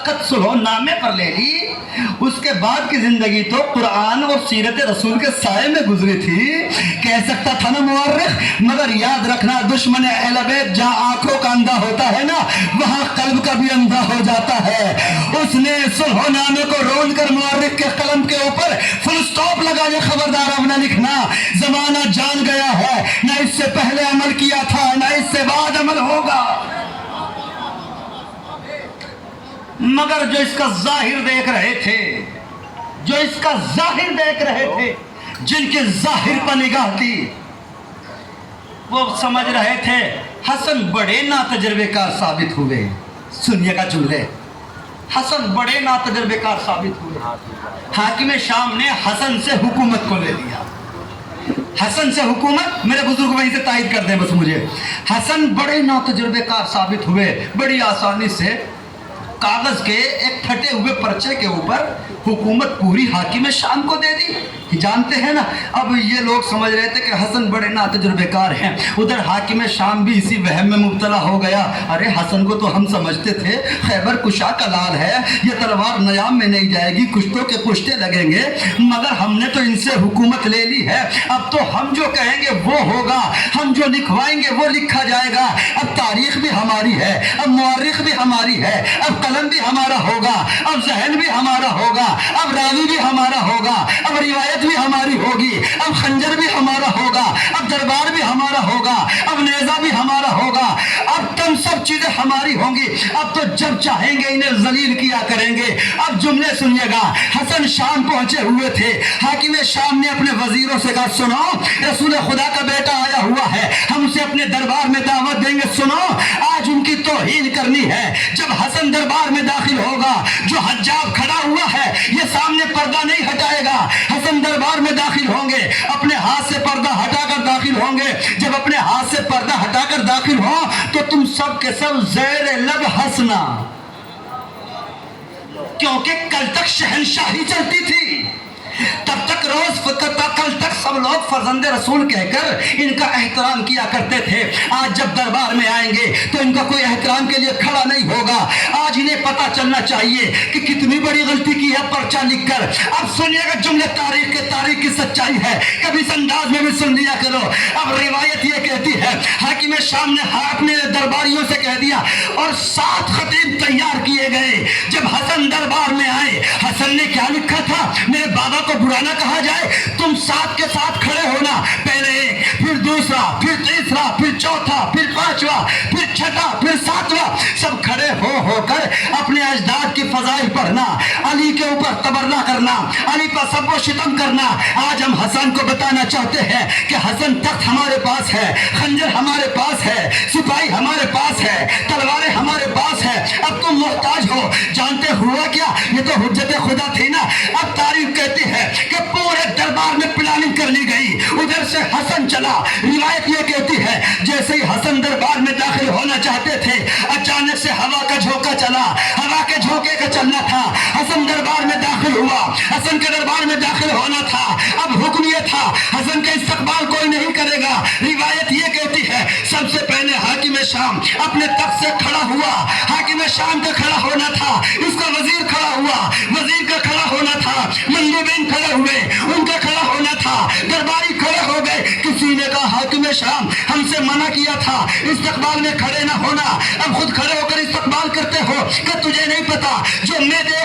وقت صلح نامے پر لے لی، اس کے بعد کی زندگی تو قرآن اور سیرت رسول کے سائے میں گزری تھی۔ کہہ سکتا تھا نا مورخ، مگر یاد رکھنا دشمن اہل بیت جہاں آنکھوں کا اندھا ہوتا ہے نا، وہاں قلب کا بھی اندھا ہو جاتا ہے۔ اس نے صلح نامے کو رول کر مورخ کے قلم کے اوپر فل سٹاپ لگایا، خبردار اب نہ لکھنا، زمانہ جان گیا ہے، نہ اس سے پہلے عمل کیا تھا نہ اس سے بعد عمل ہوگا۔ مگر جو اس کا ظاہر دیکھ رہے تھے، جو اس کا ظاہر دیکھ رہے تھے، جن کے ظاہر پر نگاہ تھی، وہ سمجھ رہے تھے حسن بڑے ناتجربے کار ثابت ہوئے۔ سنیے گا جملے، حسن بڑے ناتجربے کار ثابت ہوئے۔ حاکم شام نے حسن سے حکومت کو لے لیا۔ حسن سے حکومت، میرے بزرگ وہیں سے تائید کر دیں بس مجھے، حسن بڑے ناتجربے کار ثابت ہوئے، بڑی آسانی سے کاغذ کے ایک پھٹے ہوئے پرچے کے اوپر حکومت پوری حاکم شام کو دے دی۔ جانتے ہیں نا، اب یہ لوگ سمجھ رہے تھے کہ حسن بڑے ناتجربے کار ہیں، ادھر حاکم شام بھی اسی وہم میں مبتلا ہو گیا، ارے حسن کو تو ہم سمجھتے تھے خیبر کشا کا لال ہے، یہ تلوار نیام میں نہیں جائے گی، کشتوں کے کشتے لگیں گے، مگر ہم نے تو ان سے حکومت لے لی ہے، اب تو ہم جو کہیں گے وہ ہوگا، ہم جو لکھوائیں گے وہ لکھا جائے گا، اب تاریخ بھی ہماری ہے، اب مورخ بھی ہماری ہے، اب قلم بھی ہمارا ہوگا، اب ذہن بھی ہمارا ہوگا، اب راوی بھی ہمارا ہوگا، اب روایت بھی ہماری ہوگی، اب خنجر بھی ہمارا ہوگا، اب دربار بھی ہمارا ہوگا، اب نیزہ بھی ہمارا ہوگا، اب تم سب چیزیں ہماری ہوں گی، اب تو جب چاہیں گے انہیں ذلیل کیا کریں گے۔ اب جملے سنیے گا، حسن شام پہنچے ہوئے تھے، حاکم شام نے اپنے وزیروں سے کہا سنو رسول خدا کا بیٹا آیا ہوا ہے، ہم اسے اپنے دربار میں دعوت دیں گے، سنو آج ان کی توہین کرنی ہے۔ جب حسن دربار میں داخل ہوگا، جو حجاب کھڑا ہوا ہے یہ سامنے پردہ نہیں ہٹائے گا، حسن دربار میں داخل ہوں گے، اپنے ہاتھ سے پردہ ہٹا کر داخل ہوں گے، جب اپنے ہاتھ سے پردہ ہٹا کر داخل ہوں تو تم سب کے سب زیر لب ہنسنا، کیونکہ کل تک شہنشاہی چلتی تھی، تب تک کل تک سب لوگ فرزند رسول کہہ کر ان کا احترام کیا کرتے تھے، آج جب دربار میں آئیں گے تو ان کا کوئی احترام کے لیے کھڑا نہیں ہوگا۔ آج انہیں پتا چلنا چاہیے کہ کتنی بڑی غلطی کی ہے پرچہ لکھ کر۔ اب سنیے گا جملے، تاریخ کی سچائی ہے، کبھی اس انداز میں بھی سن لیا کرو۔ اب روایت یہ کہتی ہے حاکم شام نے اپنے درباریوں سے کہہ دیا اور 7 خطیب تیار کیے گئے۔ جب حسن دربار میں آئے، حسن نے کیا لکھا تھا، میرے بابا کو برا نہ کہا جائے، تم 7 کے ساتھ کھڑے ہونا، پہلے ایک، پھر دوسرا، پھر تیسرا، پھر چوتھا، پھر 5واں، پھر 6واں، پھر 7واں، سب کھڑے ہو کر اپنے اجداد کی فضائل پڑھنا، علی کے اوپر تبرہ کرنا، علی پر سب و شتم کرنا۔ آج ہم حسن کو بتانا چاہتے ہیں کہ حسن تخت ہمارے پاس ہے، خنجر ہمارے پاس ہے، سپاہی ہمارے پاس ہے، تلواریں ہمارے پاس ہے، اب تم محتاج ہو۔ جانتے ہوا کیا، یہ تو حجت خدا تھی نا۔ اب تاریخ کہتی ہے کہ پورے دربار میں پلاننگ کر لی گئی، ادھر سے حسن چلا۔ روایت یہ کہتی ہے جیسے ہی حسن دربار میں داخل ہونا چاہتے تھے، اچانک سے ہوا کا جھونکا چلا، ہوا کے جھونکے کا چلنا تھا، حسن دربار میں داخل ہوا، حسن کے دربار میں داخل ہونا تھا۔ اب حکم یہ تھا حسن کا استقبال کوئی نہیں کرے گا۔ روایت یہ کہتی ہے سب سے پہلے حاکم شام اپنے تخت سے کھڑا ہوا، حاکم شام کا کھڑا ہونا تھا، اس کا وزیر کھڑا ہوا، وزیر کا کھڑا ہونا تھا، مندوبین کھڑے ہوئے، ان کا کھڑا ہونا تھا، درباری کھڑے ہو گئے۔ کسی نے کہا حاکم شام ہم سے منع کیا تھا استقبال میں کھڑے نہ ہونا، اب خود کھڑے ہو کر استقبال کرتے ہو کہ تجھے نہیں پتا جو میں دے